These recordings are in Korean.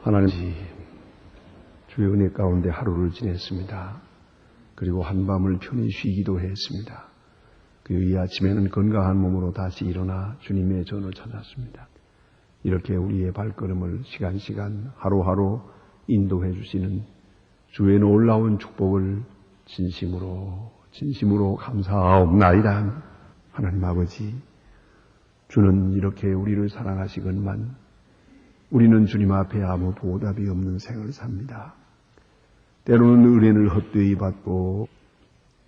하나님, 주의 은혜 가운데 하루를 지냈습니다. 그리고 한밤을 편히 쉬기도 했습니다. 그리고 이 아침에는 건강한 몸으로 다시 일어나 주님의 전을 찾았습니다. 이렇게 우리의 발걸음을 시간시간 하루하루 인도해 주시는 주의 놀라운 축복을 진심으로 감사하옵나이다. 하나님 아버지, 주는 이렇게 우리를 사랑하시건만 우리는 주님 앞에 아무 보답이 없는 생을 삽니다. 때로는 은혜를 헛되이 받고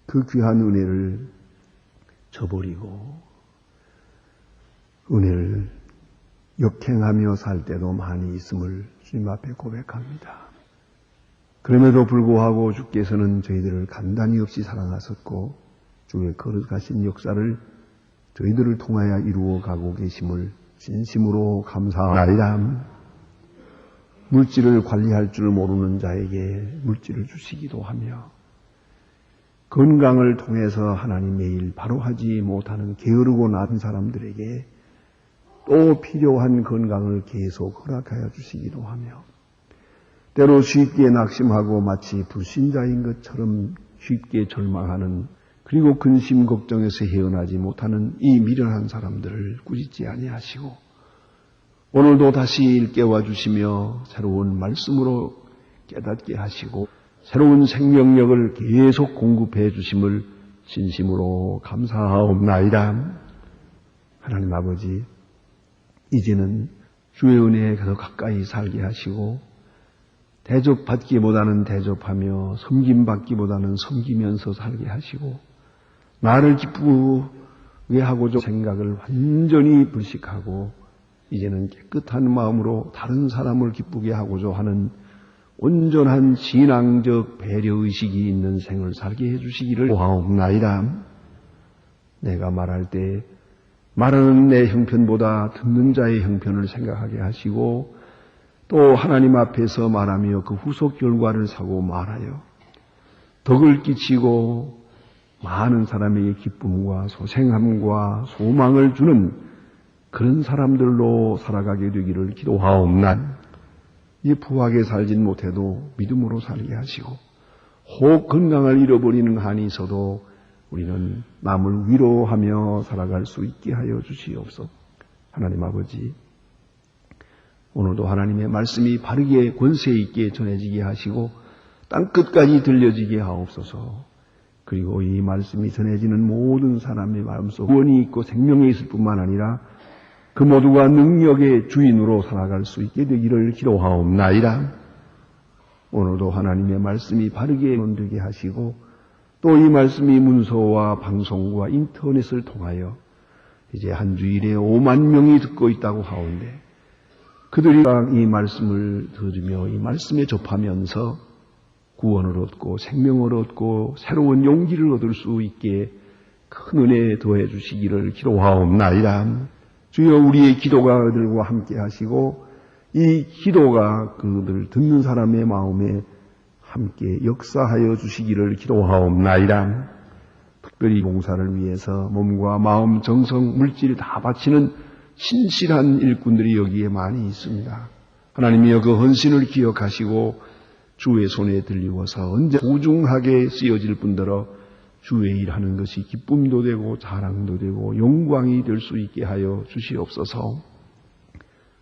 그 귀한 은혜를 저버리고 은혜를 역행하며 살 때도 많이 있음을 주님 앞에 고백합니다. 그럼에도 불구하고 주께서는 저희들을 간단히 없이 사랑하셨고 주의 거룩하신 역사를 저희들을 통하여 이루어 가고 계심을 진심으로 감사하나이다. 물질을 관리할 줄 모르는 자에게 물질을 주시기도 하며 건강을 통해서 하나님 매일 바로 하지 못하는 게으르고 낮은 사람들에게 또 필요한 건강을 계속 허락하여 주시기도 하며 때로 쉽게 낙심하고 마치 불신자인 것처럼 쉽게 절망하는 그리고 근심 걱정에서 헤어나지 못하는 이 미련한 사람들을 꾸짖지 아니하시고 오늘도 다시 일깨워 주시며 새로운 말씀으로 깨닫게 하시고 새로운 생명력을 계속 공급해 주심을 진심으로 감사하옵나이다. 하나님 아버지, 이제는 주의 은혜에 더 가까이 살게 하시고 대접받기보다는 대접하며 섬김받기보다는 섬기면서 살게 하시고 나를 기쁘게 하고자 생각을 완전히 불식하고 이제는 깨끗한 마음으로 다른 사람을 기쁘게 하고자 하는 온전한 신앙적 배려의식이 있는 생을 살게 해주시기를 구하옵나이다. 내가 말할 때 말하는 내 형편보다 듣는 자의 형편을 생각하게 하시고 또 하나님 앞에서 말하며 그 후속 결과를 사고 말하여 덕을 끼치고 많은 사람에게 기쁨과 소생함과 소망을 주는 그런 사람들로 살아가게 되기를 기도하옵나이다. 이 부하게 살진 못해도 믿음으로 살게 하시고 혹 건강을 잃어버리는 한이 있어도 우리는 남을 위로하며 살아갈 수 있게 하여 주시옵소서. 하나님 아버지, 오늘도 하나님의 말씀이 바르게 권세 있게 전해지게 하시고 땅끝까지 들려지게 하옵소서. 그리고 이 말씀이 전해지는 모든 사람의 마음속 구원이 있고 생명이 있을 뿐만 아니라 그 모두가 능력의 주인으로 살아갈 수 있게 되기를 기도하옵나이다. 오늘도 하나님의 말씀이 바르게 논되게 하시고 또 이 말씀이 문서와 방송과 인터넷을 통하여 이제 한 주일에 5만 명이 듣고 있다고 하오는데 그들이 이 말씀을 들으며 이 말씀에 접하면서 구원을 얻고 생명을 얻고 새로운 용기를 얻을 수 있게 큰 은혜 더해 주시기를 기도하옵나이다. 주여, 우리의 기도가 그들과 함께 하시고 이 기도가 그들 듣는 사람의 마음에 함께 역사하여 주시기를 기도하옵나이다. 특별히 봉사를 위해서 몸과 마음, 정성, 물질 다 바치는 신실한 일꾼들이 여기에 많이 있습니다. 하나님이여, 그 헌신을 기억하시고 주의 손에 들리워서 언제 소중하게 쓰여질 뿐더러 주의 일하는 것이 기쁨도 되고 자랑도 되고 영광이 될 수 있게 하여 주시옵소서.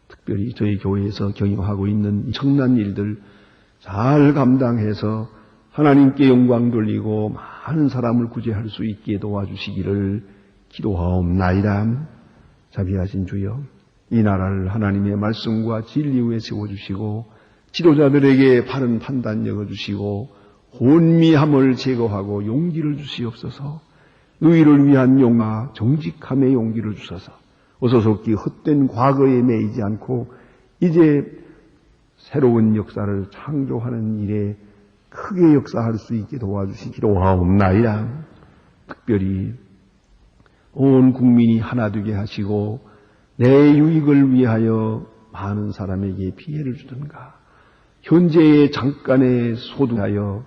특별히 저희 교회에서 경영하고 있는 청난 일들 잘 감당해서 하나님께 영광 돌리고 많은 사람을 구제할 수 있게 도와주시기를 기도하옵나이다. 자비하신 주여, 이 나라를 하나님의 말씀과 진리 위에 세워주시고 지도자들에게 바른 판단력을 주시고 혼미함을 제거하고 용기를 주시옵소서. 너희를 위한 용화 정직함의 용기를 주셔서 어서 속히 헛된 과거에 매이지 않고 이제 새로운 역사를 창조하는 일에 크게 역사할 수 있게 도와주시기로 하옵나이다. 특별히 온 국민이 하나 되게 하시고 내 유익을 위하여 많은 사람에게 피해를 주든가 현재의 잠깐의 소득하여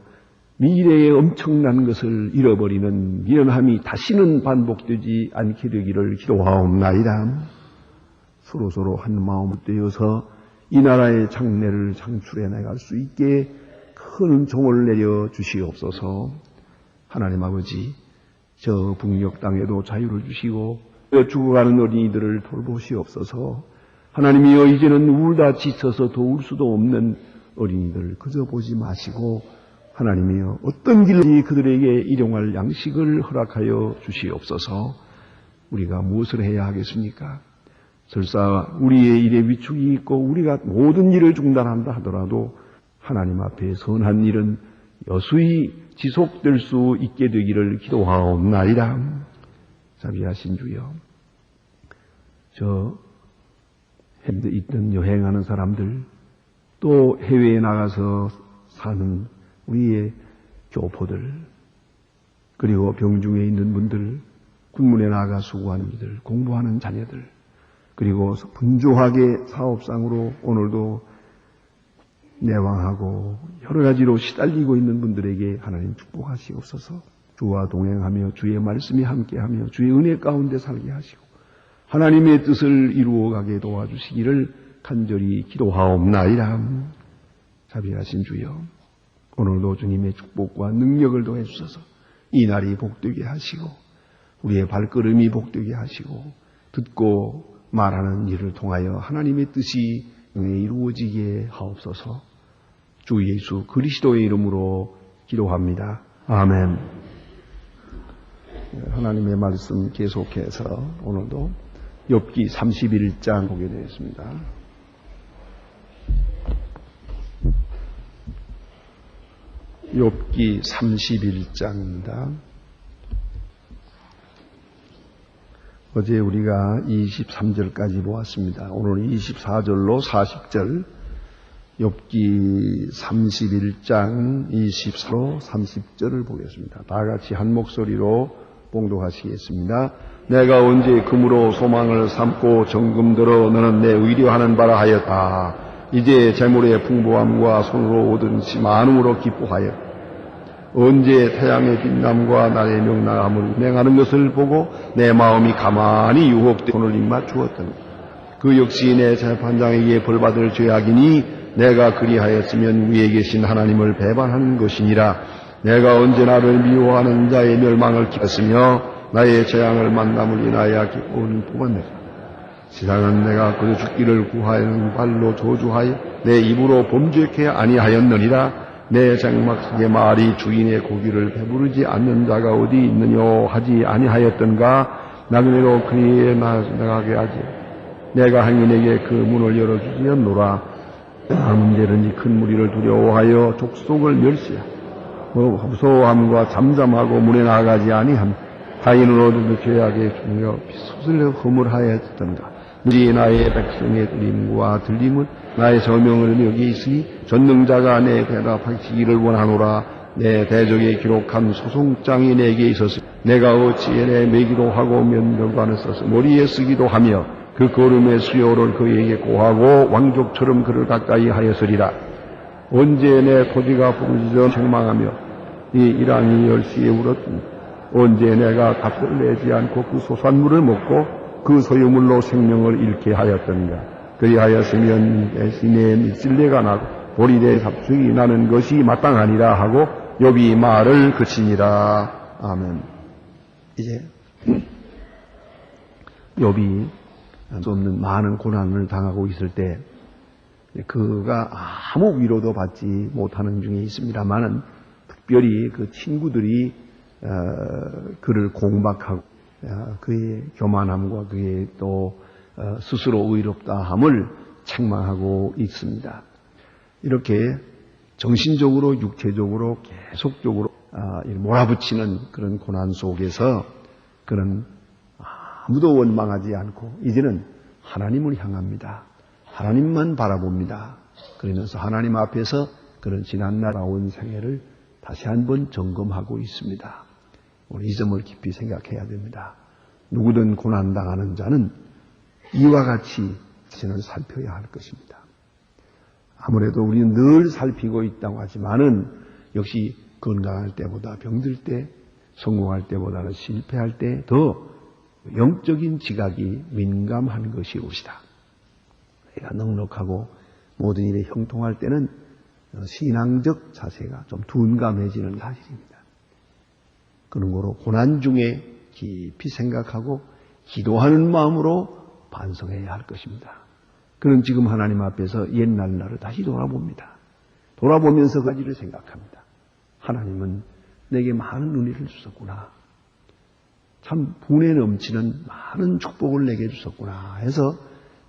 미래의 엄청난 것을 잃어버리는 미련함이 다시는 반복되지 않게 되기를 기도하옵나이다. 서로서로 한 마음을 떼어서 이 나라의 장래를 창출해 나갈 수 있게 큰 종을 내려 주시옵소서. 하나님 아버지, 저 북녘 땅에도 자유를 주시고 죽어가는 어린이들을 돌보시옵소서. 하나님이여, 이제는 울다 지쳐서 더 울 수도 없는 어린이들 그저 보지 마시고 하나님이여, 어떤 길이 그들에게 일용할 양식을 허락하여 주시옵소서. 우리가 무엇을 해야 하겠습니까? 설사 우리의 일에 위축이 있고 우리가 모든 일을 중단한다 하더라도 하나님 앞에 선한 일은 여수히 지속될 수 있게 되기를 기도하옵나이다. 자비하신 주여, 저 해외에 있던 여행하는 사람들, 또 해외에 나가서 사는 우리의 교포들, 그리고 병중에 있는 분들, 군문에 나가 수고하는 이들, 공부하는 자녀들, 그리고 분주하게 사업상으로 오늘도 내왕하고 여러 가지로 시달리고 있는 분들에게 하나님 축복하시옵소서. 주와 동행하며 주의 말씀이 함께하며 주의 은혜 가운데 살게 하시고 하나님의 뜻을 이루어가게 도와주시기를 간절히 기도하옵나이다. 자비하신 주여, 오늘도 주님의 축복과 능력을 더해 주셔서 이 날이 복되게 하시고 우리의 발걸음이 복되게 하시고 듣고 말하는 일을 통하여 하나님의 뜻이 이루어지게 하옵소서. 주 예수 그리스도의 이름으로 기도합니다. 아멘. 하나님의 말씀 계속해서 오늘도 욥기 31장 보게 되었습니다. 욥기 31장입니다. 어제 우리가 23절까지 보았습니다. 오늘 24절로 40절, 욥기 31장 24로 30절을 보겠습니다. 다 같이 한 목소리로 봉독하시겠습니다. 내가 언제 금으로 소망을 삼고 정금들어 너는 내 의뢰하는 바라 하였다. 이제 재물의 풍부함과 손으로 얻은 많음으로 기뻐하여 언제 태양의 빛남과 나의 명랑함을 운행하는 것을 보고 내 마음이 가만히 유혹되어 손을 입맞추었더니 그 역시 내 재판장에게 벌받을 죄악이니 내가 그리하였으면 위에 계신 하나님을 배반하는 것이니라. 내가 언제 나를 미워하는 자의 멸망을 기뻤으며 나의 재앙을 만남을 인하여 기쁨을 뽑았느냐. 세상은 내가 그저 죽기를 구하는 발로 저주하여 내 입으로 범죄케 아니하였느니라. 내 장막의 말이 주인의 고기를 배부르지 않는 자가 어디 있느냐 하지 아니하였던가. 나그네로 그리에 나가게 하지. 내가 행인에게 그 문을 열어주었노라. 문제는 이 큰 무리를 두려워하여 족속을 멸시하고 무서워함과 잠잠하고 문에 나가지 아니함. 타인으로도 죄악의 중요 빗솥을 허물하였던가. 무지 나의 백성의 들림과 들림은 나의 서명을 여기 있으니 전능자가 내 대답하시기를 원하노라. 내 대적에 기록한 소송장이 내게 있었으니 내가 어찌에 내 매기도 하고 면병관을 써서 머리에 쓰기도 하며 그 걸음의 수요를 그에게 고하고 왕족처럼 그를 가까이 하였으리라. 언제 내 토지가 부르짖어 책망하며 이 일왕이 열시에 울었더니 언제 내가 값을 내지 않고 그 소산물을 먹고 그 소유물로 생명을 잃게 하였던가. 그리하였으면 대신에 밑질레가 나고 보리대 삽죽이 나는 것이 마땅하니라 하고 욥이 말을 그치니라. 아멘. 이제 욥이 수 없는 많은 고난을 당하고 있을 때 그가 아무 위로도 받지 못하는 중에 있습니다만은 특별히 그 친구들이 그를 공박하고 그의 교만함과 그의 또 스스로 의롭다함을 책망하고 있습니다. 이렇게 정신적으로 육체적으로 계속적으로 몰아붙이는 그런 고난 속에서 그는 아무도 원망하지 않고 이제는 하나님을 향합니다. 하나님만 바라봅니다. 그러면서 하나님 앞에서 그런 지난날 나온 생애를 다시 한번 점검하고 있습니다. 우리 이 점을 깊이 생각해야 됩니다. 누구든 고난당하는 자는 이와 같이 자신을 살펴야 할 것입니다. 아무래도 우리는 늘 살피고 있다고 하지만은 역시 건강할 때보다 병들 때, 성공할 때보다는 실패할 때 더 영적인 지각이 민감한 것이 옷이다. 우리가 넉넉하고 모든 일에 형통할 때는 신앙적 자세가 좀 둔감해지는 사실입니다. 그런 거로 고난 중에 깊이 생각하고 기도하는 마음으로 반성해야 할 것입니다. 그는 지금 하나님 앞에서 옛날 날을 다시 돌아봅니다. 돌아보면서 그 가지를 생각합니다. 하나님은 내게 많은 은혜를 주셨구나. 참 분에 넘치는 많은 축복을 내게 주셨구나 해서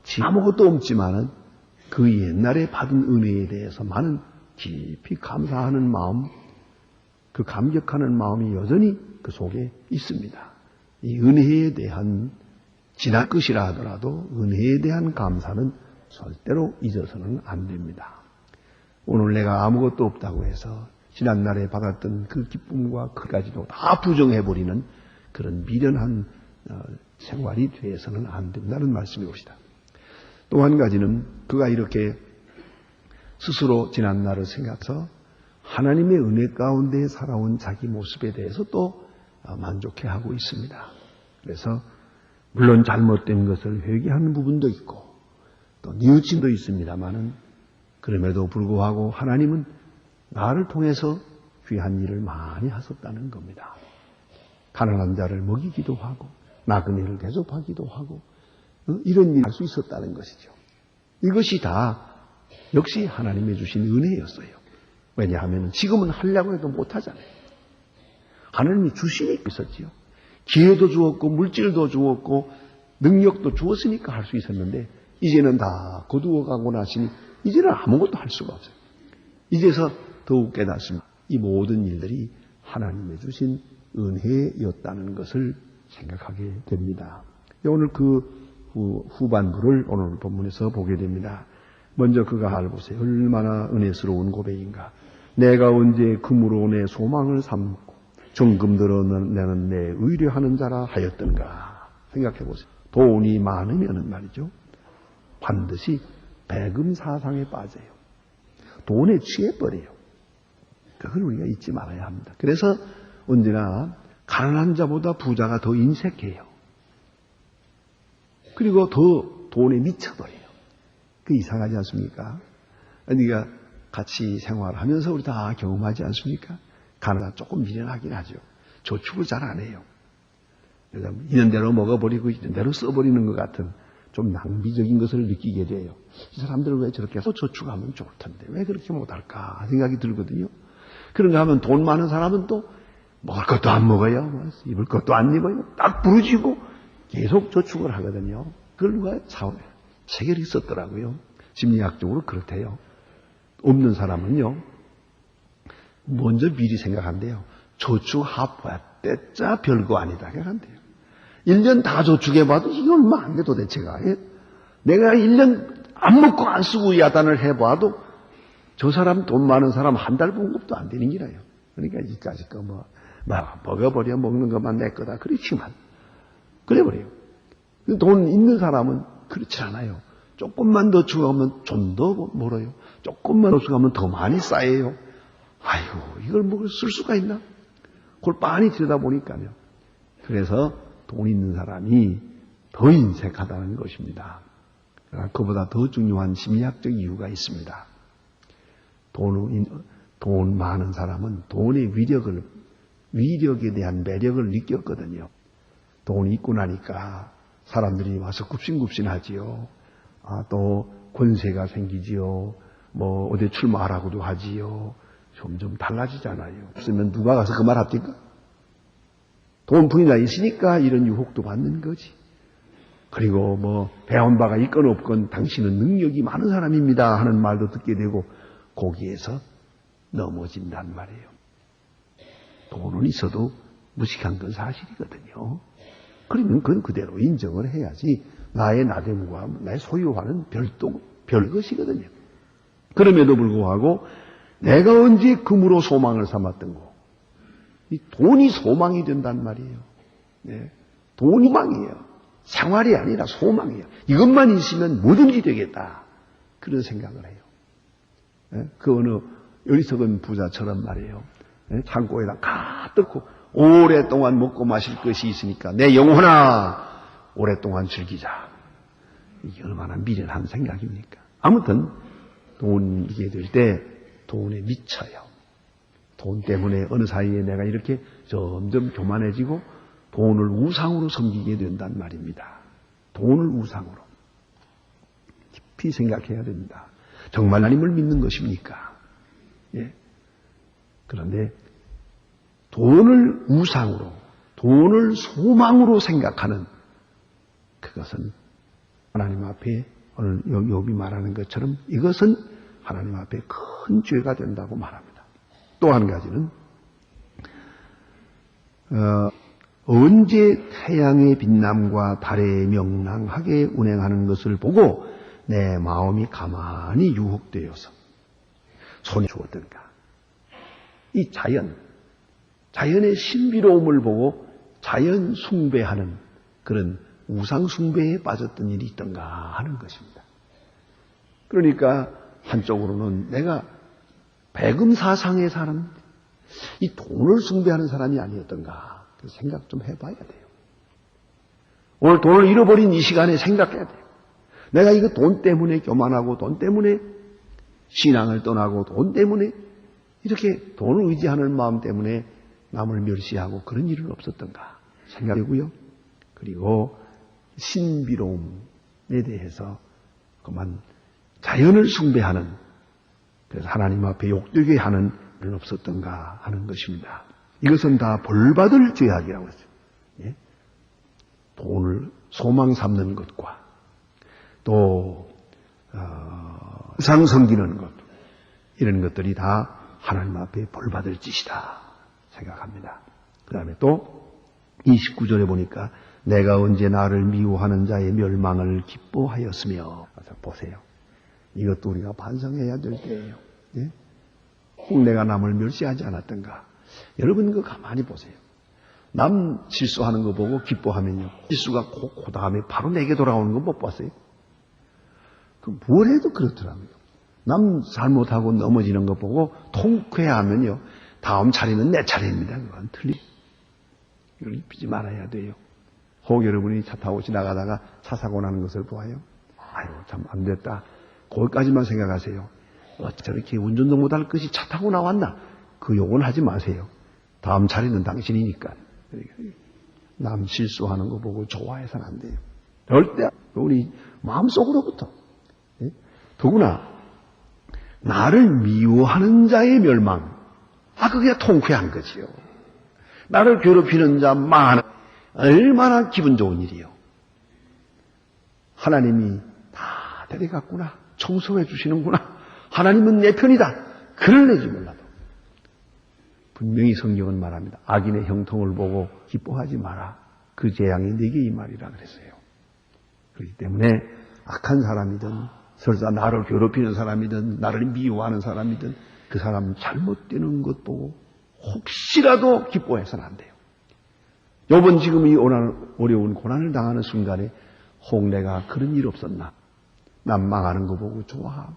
지금 아무것도 없지만은 그 옛날에 받은 은혜에 대해서 많은 깊이 감사하는 마음, 그 감격하는 마음이 여전히 그 속에 있습니다. 이 은혜에 대한 지날 것이라 하더라도 은혜에 대한 감사는 절대로 잊어서는 안 됩니다. 오늘 내가 아무것도 없다고 해서 지난날에 받았던 그 기쁨과 그까지도 다 부정해버리는 그런 미련한 생활이 되어서는 안 된다는 말씀이옵니다. 또 한 가지는 그가 이렇게 스스로 지난날을 생각해서 하나님의 은혜 가운데 살아온 자기 모습에 대해서 또 만족해하고 있습니다. 그래서 물론 잘못된 것을 회개하는 부분도 있고 또 뉘우침도 있습니다만은 그럼에도 불구하고 하나님은 나를 통해서 귀한 일을 많이 하셨다는 겁니다. 가난한 자를 먹이기도 하고 나그네를 대접하기도 하고 이런 일을 할 수 있었다는 것이죠. 이것이 다 역시 하나님이 주신 은혜였어요. 왜냐하면 지금은 하려고 해도 못하잖아요. 하나님이 주시니까 있었지요. 기회도 주었고 물질도 주었고 능력도 주었으니까 할 수 있었는데 이제는 다 거두어가고 나시니 이제는 아무것도 할 수가 없어요. 이제서 더욱 깨닫습니다. 이 모든 일들이 하나님의 주신 은혜였다는 것을 생각하게 됩니다. 오늘 그 후반부를 오늘 본문에서 보게 됩니다. 먼저 그가 알보세요. 얼마나 은혜스러운 고백인가. 내가 언제 금으로 내 소망을 삼고 정금 들어내는 내 의뢰하는 자라 하였던가. 생각해 보세요. 돈이 많으면 말이죠. 반드시 배금 사상에 빠져요. 돈에 취해버려요. 그걸 우리가 잊지 말아야 합니다. 그래서 언제나 가난한 자보다 부자가 더 인색해요. 그리고 더 돈에 미쳐버려요. 그 이상하지 않습니까? 그러니까 같이 생활하면서 우리 다 경험하지 않습니까? 가난한 조금 미련하긴 하죠. 저축을 잘 안 해요. 있는 대로 먹어버리고 있는 대로 써버리는 것 같은 좀 낭비적인 것을 느끼게 돼요. 이 사람들은 왜 저렇게 해서 저축하면 좋을 텐데 왜 그렇게 못할까 생각이 들거든요. 그런가 하면 돈 많은 사람은 또 먹을 것도 안 먹어요. 입을 것도 안 입어요. 딱 부러지고 계속 저축을 하거든요. 그걸 누가 체결이 있었더라고요. 심리학적으로 그렇대요. 없는 사람은요. 먼저 미리 생각한대요. 저축 합했대자 별거 아니다 생각한대요. 1년 다 저축해봐도 이게 얼마 안 돼 도대체가. 내가 1년 안 먹고 안 쓰고 야단을 해봐도 저 사람 돈 많은 사람 한 달 봉급도 안 되는 기라요. 그러니까 이까짓 거 먹어버려 먹는 것만 내 거다. 그렇지만 그래버려요. 돈 있는 사람은 그렇지 않아요. 조금만 더 추가하면 좀 더 멀어요. 조금만 더 추가하면 더 많이 쌓여요. 아이고 이걸 뭐 쓸 수가 있나? 그걸 빤히 들여다보니까요. 그래서 돈 있는 사람이 더 인색하다는 것입니다. 그보다 더 중요한 심리학적 이유가 있습니다. 돈 많은 사람은 돈의 위력에 대한 매력을 느꼈거든요. 돈이 있고 나니까 사람들이 와서 굽신굽신하지요. 또 권세가 생기지요. 어디 출마하라고도 하지요. 점점 달라지잖아요. 없으면 누가 가서 그 말 합니까? 돈뿐이나 있으니까 이런 유혹도 받는 거지. 그리고 배운 바가 있건 없건 당신은 능력이 많은 사람입니다 하는 말도 듣게 되고 거기에서 넘어진단 말이에요. 돈은 있어도 무식한 건 사실이거든요. 그러면 그건 그대로 인정을 해야지 나의 나됨과 나의 소유와는 별것이거든요. 그럼에도 불구하고 내가 언제 금으로 소망을 삼았던 거. 이 돈이 소망이 된단 말이에요. 네. 돈이 소망이에요. 생활이 아니라 소망이에요. 이것만 있으면 뭐든지 되겠다. 그런 생각을 해요. 네. 그 어느 어리석은 부자처럼 말이에요. 네. 창고에다 가득 넣고 오랫동안 먹고 마실 것이 있으니까 내 영혼아 오랫동안 즐기자. 이게 얼마나 미련한 생각입니까? 아무튼 돈이게 될 때 돈에 미쳐요. 돈 때문에 어느 사이에 내가 이렇게 점점 교만해지고 돈을 우상으로 섬기게 된단 말입니다. 돈을 우상으로. 깊이 생각해야 됩니다. 정말 하나님을 믿는 것입니까? 예. 그런데 돈을 우상으로, 돈을 소망으로 생각하는 그것은 하나님 앞에 오늘 욥이 말하는 것처럼 이것은 하나님 앞에 큰 죄가 된다고 말합니다. 또 한 가지는 언제 태양의 빛남과 달의 명랑하게 운행하는 것을 보고 내 마음이 가만히 유혹되어서 손에 주었던가. 이 자연의 신비로움을 보고 자연 숭배하는 그런 우상 숭배에 빠졌던 일이 있던가 하는 것입니다. 그러니까 한쪽으로는 내가 배금사상에 사는 이 돈을 숭배하는 사람이 아니었던가 생각 좀 해봐야 돼요. 오늘 돈을 잃어버린 이 시간에 생각해야 돼요. 내가 이거 돈 때문에 교만하고 돈 때문에 신앙을 떠나고 돈 때문에 이렇게 돈을 의지하는 마음 때문에 남을 멸시하고 그런 일은 없었던가 생각되고요. 그리고 신비로움에 대해서 그만 자연을 숭배하는 그래서 하나님 앞에 욕되게 하는 일은 없었던가 하는 것입니다. 이것은 다 벌받을 죄악이라고 했어요. 예? 돈을 소망 삼는 것과 또 우상 섬기는 것 이런 것들이 다 하나님 앞에 벌받을 짓이다 생각합니다. 그 다음에 또 29절에 보니까 내가 언제 나를 미워하는 자의 멸망을 기뻐하였으며 보세요. 이것도 우리가 반성해야 될 때예요. 예? 혹 내가 남을 멸시하지 않았던가. 여러분 그거 가만히 보세요. 남 실수하는 거 보고 기뻐하면요. 실수가 그 다음에 바로 내게 돌아오는 거 못 봤어요? 뭘 해도 그렇더라고요. 남 잘못하고 넘어지는 거 보고 통쾌하면요. 다음 차례는 내 차례입니다. 그건 틀림. 이걸 입히지 말아야 돼요. 혹 여러분이 차 타고 지나가다가 차 사고 나는 것을 보아요. 아유 참 안 됐다. 거기까지만 생각하세요. 저렇게 운전도 못할 것이 차 타고 나왔나? 그 욕은 하지 마세요. 다음 차례는 당신이니까. 남 실수하는 거 보고 좋아해서는 안 돼요. 절대 우리 마음속으로부터. 더구나 나를 미워하는 자의 멸망. 그게 통쾌한 거지요. 나를 괴롭히는 자 많은 얼마나 기분 좋은 일이요. 하나님이 다 데려갔구나. 청소해 주시는구나. 하나님은 내 편이다. 그럴래지 몰라도. 분명히 성경은 말합니다. 악인의 형통을 보고 기뻐하지 마라. 그 재앙이 네게 임하리라 그랬어요. 그렇기 때문에 악한 사람이든 설사 나를 괴롭히는 사람이든 나를 미워하는 사람이든 그 사람 잘못되는 것 보고 혹시라도 기뻐해서는 안 돼요. 요번 지금 이 어려운 고난을 당하는 순간에 혹 내가 그런 일 없었나? 난 망하는 거 보고 좋아하고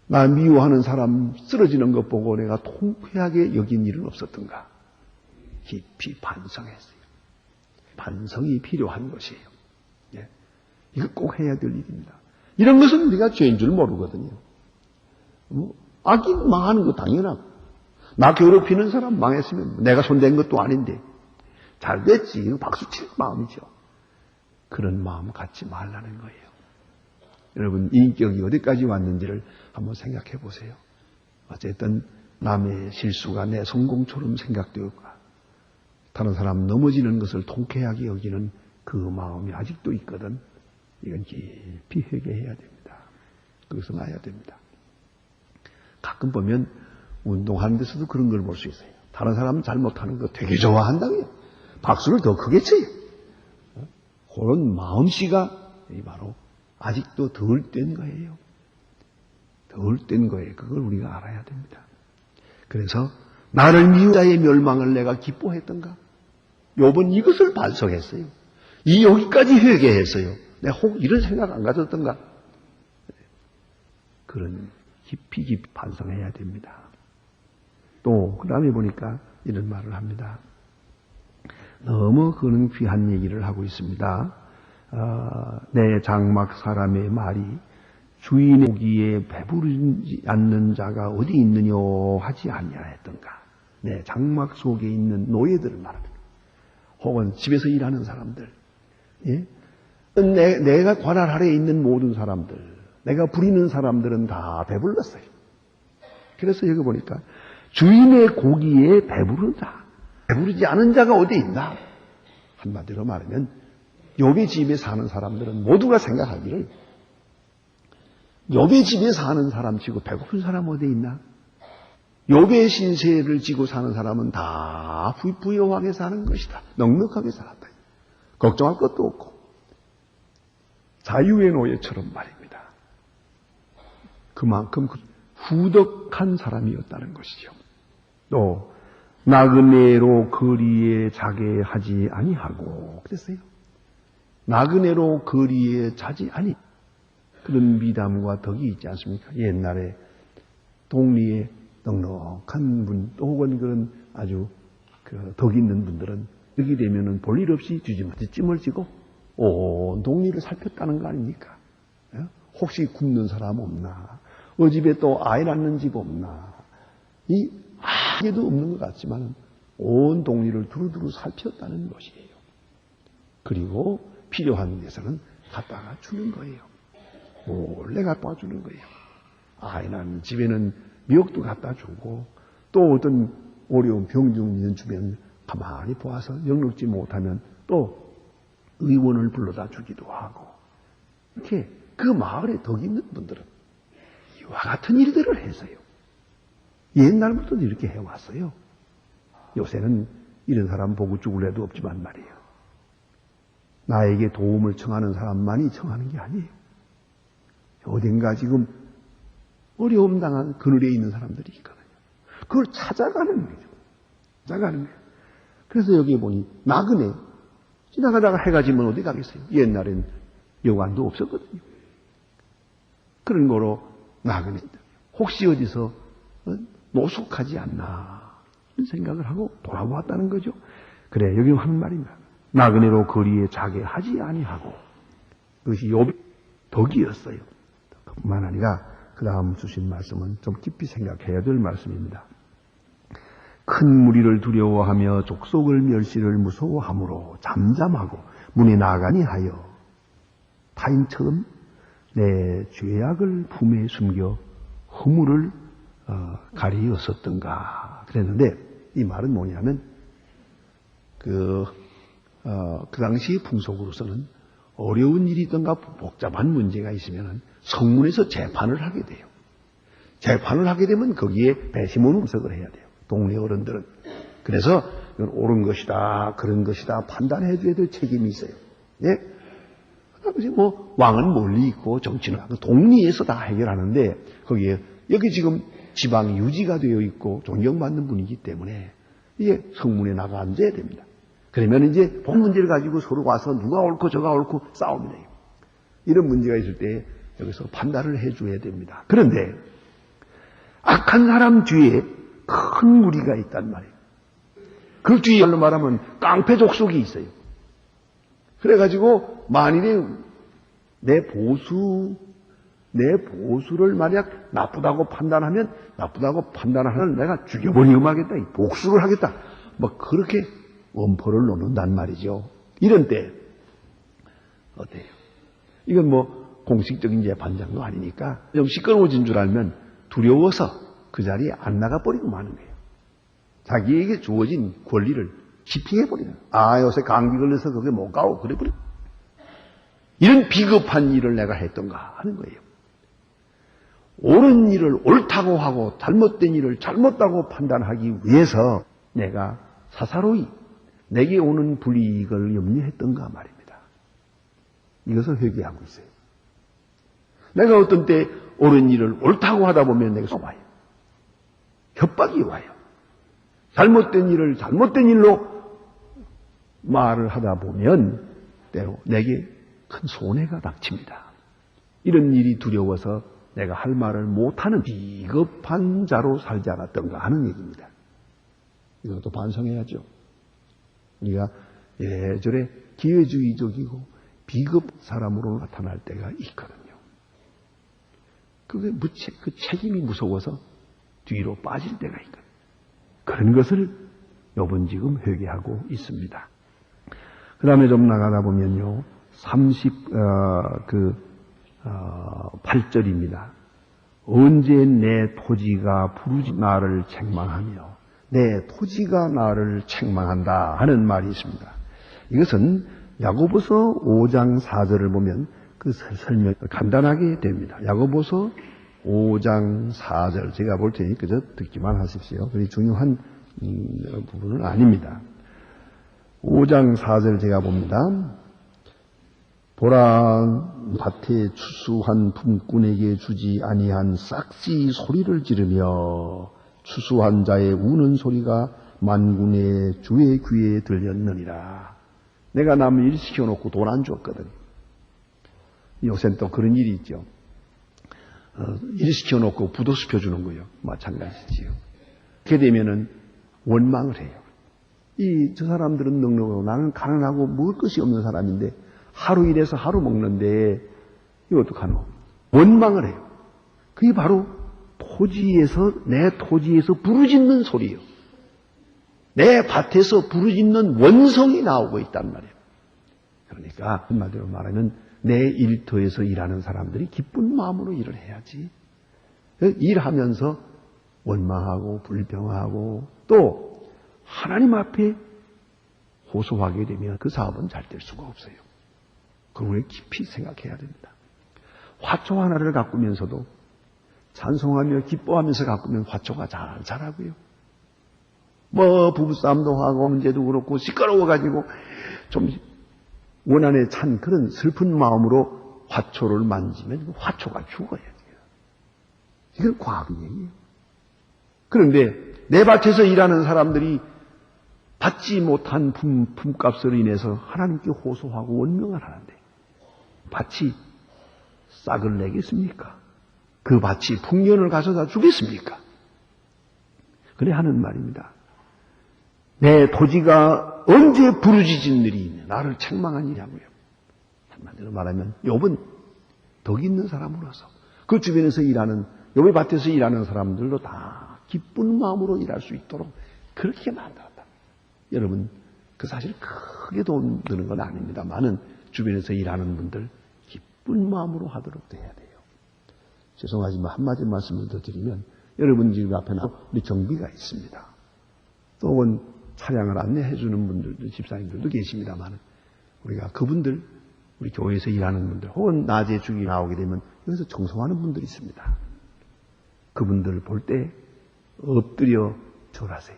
나 미워하는 사람 쓰러지는 것 보고 내가 통쾌하게 여긴 일은 없었던가? 깊이 반성했어요. 반성이 필요한 것이에요. 예. 이거 꼭 해야 될 일입니다. 이런 것은 우리가 죄인 줄 모르거든요. 악인 망하는 거 당연하고 나 괴롭히는 사람 망했으면 내가 손댄 것도 아닌데 잘 됐지. 이거 박수 칠 마음이죠. 그런 마음 갖지 말라는 거예요. 여러분 인격이 어디까지 왔는지를 한번 생각해 보세요. 어쨌든 남의 실수가 내 성공처럼 생각되었고 다른 사람 넘어지는 것을 통쾌하게 여기는 그 마음이 아직도 있거든. 이건 깊이 회개해야 됩니다. 거기서 나야 됩니다. 가끔 보면 운동하는 데서도 그런 걸 볼 수 있어요. 다른 사람 잘못하는 거 되게 좋아한다고요. 박수를 더 크게 쳐요. 그런 마음씨가 바로 아직도 덜 된 거예요. 덜 된 거예요. 그걸 우리가 알아야 됩니다. 그래서 나를 미운 자의 멸망을 내가 기뻐했던가? 욥은 이것을 반성했어요. 여기까지 회개했어요. 내가 혹 이런 생각 안 가졌던가? 그런 깊이 반성해야 됩니다. 또 그 다음에 보니까 이런 말을 합니다. 너무 그는 귀한 얘기를 하고 있습니다. 내 장막 사람의 말이 주인의 고기에 배부르지 않는 자가 어디 있느냐 하지 아니하였던가. 내 장막 속에 있는 노예들을 말합니다. 혹은 집에서 일하는 사람들, 예? 내가 관할 아래에 있는 모든 사람들, 내가 부리는 사람들은 다 배불렀어요. 그래서 여기 보니까 주인의 고기에 배부른 자, 배부르지 않은 자가 어디 있나? 한마디로 말하면 욥의 집에 사는 사람들은 모두가 생각하기를 욥의 집에 사는 사람 치고 배고픈 사람 어디 있나? 욥의 신세를 지고 사는 사람은 다 부유하게 사는 것이다. 넉넉하게 살았다. 걱정할 것도 없고 자유의 노예처럼 말입니다. 그만큼 후덕한 사람이었다는 것이죠. 또 나그네로 거리에 자게 하지 아니하고 그랬어요. 나그네로 거리에 자지 아니. 그런 미담과 덕이 있지 않습니까? 옛날에 동리에 넉넉한 분, 또 혹은 그런 아주 덕 있는 분들은 여기 되면은 볼일 없이 뒤집어지 찜을 지고 온 동리를 살폈다는 거 아닙니까? 혹시 굶는 사람 없나? 집에 또 아이 낳는 집 없나? 이 아무도 없는 것 같지만 온 동리를 두루두루 살폈다는 것이에요. 그리고 필요한 데서는 갖다가 주는 거예요. 몰래 갖다 주는 거예요. 아이 낳는 집에는 미역도 갖다 주고 또 어떤 어려운 병중 있는 주변 가만히 보아서 영록지 못하면 또 의원을 불러다 주기도 하고 이렇게 그 마을에 덕 있는 분들은 이와 같은 일들을 했어요. 옛날부터 이렇게 해왔어요. 요새는 이런 사람 보고 죽을 애도 없지만 말이에요. 나에게 도움을 청하는 사람만이 청하는 게 아니에요. 어딘가 지금 어려움 당한 그늘에 있는 사람들이 있거든요. 그걸 찾아가는 거죠. 찾아가는 거예요. 그래서 여기에 보니 나그네 지나가다가 해가 지면 어디 가겠어요? 옛날엔 여관도 없었거든요. 그런 거로 나그네 혹시 어디서 노숙하지 않나 이런 생각을 하고 돌아보았다는 거죠. 그래 여기 하는 말입니다. 나그네로 거리에 자게 하지 아니하고 그것이 욥의 덕이었어요. 그뿐만 아니라 그 다음 주신 말씀은 좀 깊이 생각해야 될 말씀입니다. 큰 무리를 두려워하며 족속을 멸시를 무서워하므로 잠잠하고 문에 나가니 하여 타인처럼 내 죄악을 품에 숨겨 허물을 가리었었던가 그랬는데 이 말은 뭐냐면 그 당시 풍속으로서는 어려운 일이든가 복잡한 문제가 있으면 성문에서 재판을 하게 돼요. 재판을 하게 되면 거기에 배심원 분석을 해야 돼요. 동네 어른들은. 그래서 이건 옳은 것이다, 그런 것이다 판단해 줘야 될 책임이 있어요. 예? 그다음에 뭐 왕은 멀리 있고 정치는 동리에서 다 해결하는데 거기에 여기 지금 지방이 유지가 되어 있고 존경받는 분이기 때문에 이게 성문에 나가 앉아야 됩니다. 그러면 이제 본 문제를 가지고 서로 와서 누가 옳고 저가 옳고 싸웁니다. 이런 문제가 있을 때 여기서 판단을 해줘야 됩니다. 그런데 악한 사람 뒤에 큰 무리가 있단 말이에요. 그 뒤에 말하면 깡패 족속이 있어요. 그래가지고 만일에 내 보수를 만약 나쁘다고 판단하면 나쁘다고 판단하는 내가 죽여버리고 하겠다. 복수를 하겠다. 뭐 그렇게 원포를 놓는단 말이죠. 이런 때 어때요? 이건 뭐 공식적인 재판장도 아니니까 좀 시끄러워진 줄 알면 두려워서 그 자리에 안 나가버리고 마는 거예요. 자기에게 주어진 권리를 집행해버리는 거예요. 요새 감기 걸려서 거기 못 가고 그래버려. 이런 비겁한 일을 내가 했던가 하는 거예요. 옳은 일을 옳다고 하고 잘못된 일을 잘못다고 판단하기 위해서 내가 사사로이 내게 오는 불이익을 염려했던가 말입니다. 이것을 회개하고 있어요. 내가 어떤 때 옳은 일을 옳다고 하다 보면 내가 와요. 협박이 와요. 잘못된 일을 잘못된 일로 말을 하다 보면 때로 내게 큰 손해가 닥칩니다. 이런 일이 두려워서 내가 할 말을 못하는 비겁한 자로 살지 않았던가 하는 얘기입니다. 이것도 반성해야죠. 우리가 예전에 기회주의적이고 비겁 사람으로 나타날 때가 있거든요. 그 책임이 무서워서 뒤로 빠질 때가 있거든요. 그런 것을 욥은 지금 회개하고 있습니다. 그 다음에 좀 나가다 보면요. 8절입니다. 언제 내 토지가 부르지 나를 책망하며 내 토지가 나를 책망한다 하는 말이 있습니다. 이것은 야고보서 5장 4절을 보면 그 설명 간단하게 됩니다. 야고보서 5장 4절 제가 볼 테니 그저 듣기만 하십시오. 그리 중요한 부분은 아닙니다. 5장 4절 제가 봅니다. 보라 밭에 추수한 품꾼에게 주지 아니한 싹지 소리를 지르며 추수한 자의 우는 소리가 만군의 주의 귀에 들렸느니라. 내가 남을 일 시켜놓고 돈 안 줬거든. 요새는 또 그런 일이 있죠. 일 시켜놓고 부도 시켜주는 거예요. 마찬가지지요. 그렇게 되면은 원망을 해요. 저 사람들은 넉넉하고 나는 가난하고 먹을 것이 없는 사람인데 하루 일해서 하루 먹는데 이거 어떡하노? 원망을 해요. 그게 바로 내 토지에서 부르짖는 소리예요. 내 밭에서 부르짖는 원성이 나오고 있단 말이에요. 그러니까 한마디로 말하면 내 일터에서 일하는 사람들이 기쁜 마음으로 일을 해야지. 일하면서 원망하고 불평하고 또 하나님 앞에 호소하게 되면 그 사업은 잘 될 수가 없어요. 그걸 깊이 생각해야 됩니다. 화초 하나를 가꾸면서도 찬송하며 기뻐하면서 가꾸면 화초가 잘 자라고요. 부부싸움도 하고 문제도 그렇고 시끄러워가지고 좀 원한에 찬 그런 슬픈 마음으로 화초를 만지면 화초가 죽어야 돼요. 이건 과학이에요. 그런데 내 밭에서 일하는 사람들이 받지 못한 품값으로 인해서 하나님께 호소하고 원명을 하는데 밭이 싹을 내겠습니까? 그 밭이 풍년을 가져다 주겠습니까? 그래 하는 말입니다. 내 토지가 언제 부르짖으리니 나를 책망하니냐고요. 한마디로 말하면 욥은 덕 있는 사람으로서 그 주변에서 일하는 욥의 밭에서 일하는 사람들도 다 기쁜 마음으로 일할 수 있도록 그렇게 만들었다. 여러분 그 사실 크게 돈 드는 건 아닙니다만은 주변에서 일하는 분들 기쁜 마음으로 하도록 해야 돼요. 죄송하지만 한마디 말씀을 더 드리면 여러분 집 앞에는 우리 정비가 있습니다. 또 차량을 안내해 주는 분들도 집사님들도 계십니다만 우리가 그분들 우리 교회에서 일하는 분들 혹은 낮에 주기 나오게 되면 여기서 청소하는 분들이 있습니다. 그분들 볼 때 엎드려 절하세요.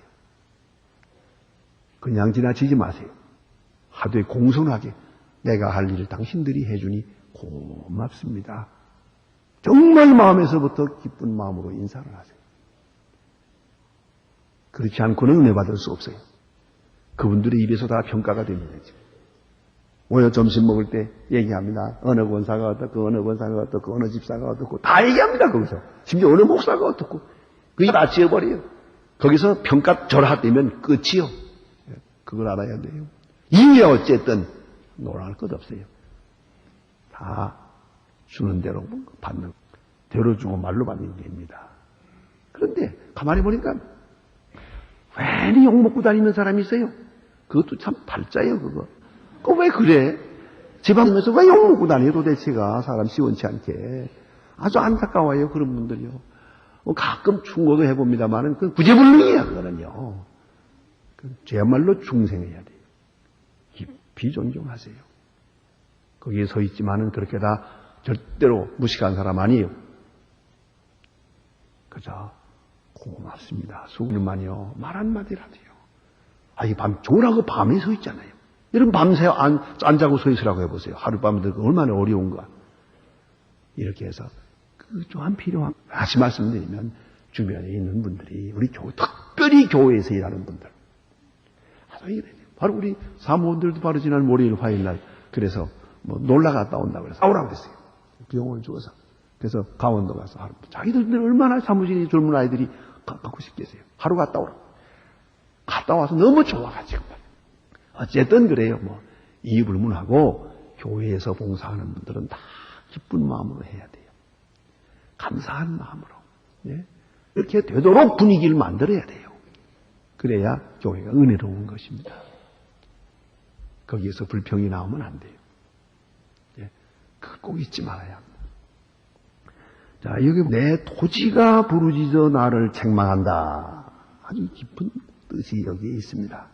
그냥 지나치지 마세요. 하되 공손하게 내가 할 일을 당신들이 해주니 고맙습니다. 정말 마음에서부터 기쁜 마음으로 인사를 하세요. 그렇지 않고는 은혜 받을 수 없어요. 그분들의 입에서 다 평가가 됩니다. 오늘 점심 먹을 때 얘기합니다. 어느 권사가 어떻고 어느 권사가 어떻고 어느 집사가 어떻고 다 얘기합니다. 거기서. 심지어 어느 목사가 어떻고 그게 다 지어버려요. 거기서 평가 절하되면 끝이요. 그걸 알아야 돼요. 이미 어쨌든 놀랄 것 없어요. 다 주는 대로 받는 대로 주고 말로 받는 게입니다. 그런데 가만히 보니까 괜히 욕먹고 다니는 사람이 있어요. 그것도 참 발자예요. 그거 왜 그래? 집안에서 왜 욕먹고 다녀 도대체가 사람 시원치 않게. 아주 안타까워요. 그런 분들이요. 가끔 충고도 해봅니다만은 그건 구제불능이야. 그거는요. 저야말로 중생해야 돼요. 깊이 존중하세요. 거기에 서 있지만은 그렇게 다 절대로 무식한 사람 아니에요. 그저 고맙습니다. 수고만요. 말 한마디를 하세요. 조라고 밤에 서 있잖아요. 여러분 밤새 안 자고 서 있으라고 해보세요. 하룻밤에 얼마나 어려운가. 이렇게 해서 그 또한 필요한 다시 말씀드리면 주변에 있는 분들이 우리 특별히 교회에서 일하는 분들 바로 우리 사무원들도 바로 지난 월요일 화요일날 그래서 놀러 갔다 온다고 그래서 싸우라고 그랬어요. 비용을 주어서. 그래서 강원도 가서 하루 자기들 얼마나 사무실에 젊은 아이들이 갖고 싶겠어요. 하루 갔다 오라. 갔다 와서 너무 좋아가지고 어쨌든 그래요. 이유 불문하고 교회에서 봉사하는 분들은 다 기쁜 마음으로 해야 돼요. 감사한 마음으로. 예? 이렇게 되도록 분위기를 만들어야 돼요. 그래야 교회가 은혜로운 것입니다. 거기에서 불평이 나오면 안 돼요. 예? 그걸 꼭 잊지 말아야 합니다. 자, 여기 내 토지가 부르짖어 나를 책망한다. 아주 깊은 뜻이 여기에 있습니다.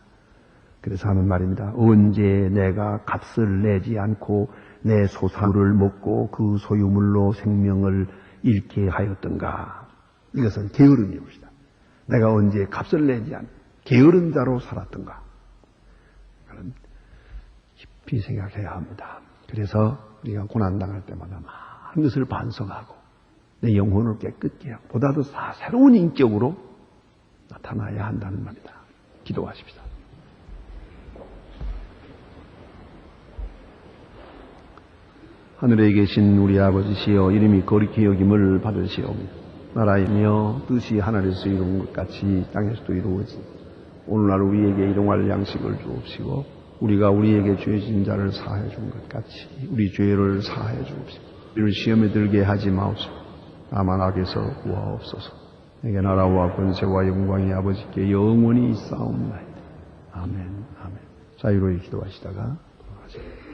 그래서 하는 말입니다. 언제 내가 값을 내지 않고 내 소산물을 먹고 그 소유물로 생명을 잃게 하였던가. 이것은 게으름이옵니다. 내가 언제 값을 내지 않고 게으른 자로 살았던가. 그런 깊이 생각해야 합니다. 그래서 우리가 고난당할 때마다 많은 것을 반성하고 내 영혼을 깨끗게 하고 보다도 새로운 인격으로 나타나야 한다는 말입니다. 기도하십시다. 하늘에 계신 우리 아버지시여, 이름이 거룩히 여김을 받으시오며 나라이며 뜻이 하늘에서 이루어진 것 같이 땅에서도 이루어진 오늘날 우리에게 일용할 양식을 주옵시고 우리가 우리에게 죄 지은 자를 사하여 준 것 같이 우리 죄를 사하여 주옵시고 우리를 시험에 들게 하지 마옵시고 다만 악에서 구하옵소서. 내게 나라와 권세와 영광이 아버지께 영원히 있사옵나이다. 아멘. 아멘. 자유로이 기도하시다가 돌아가십니다.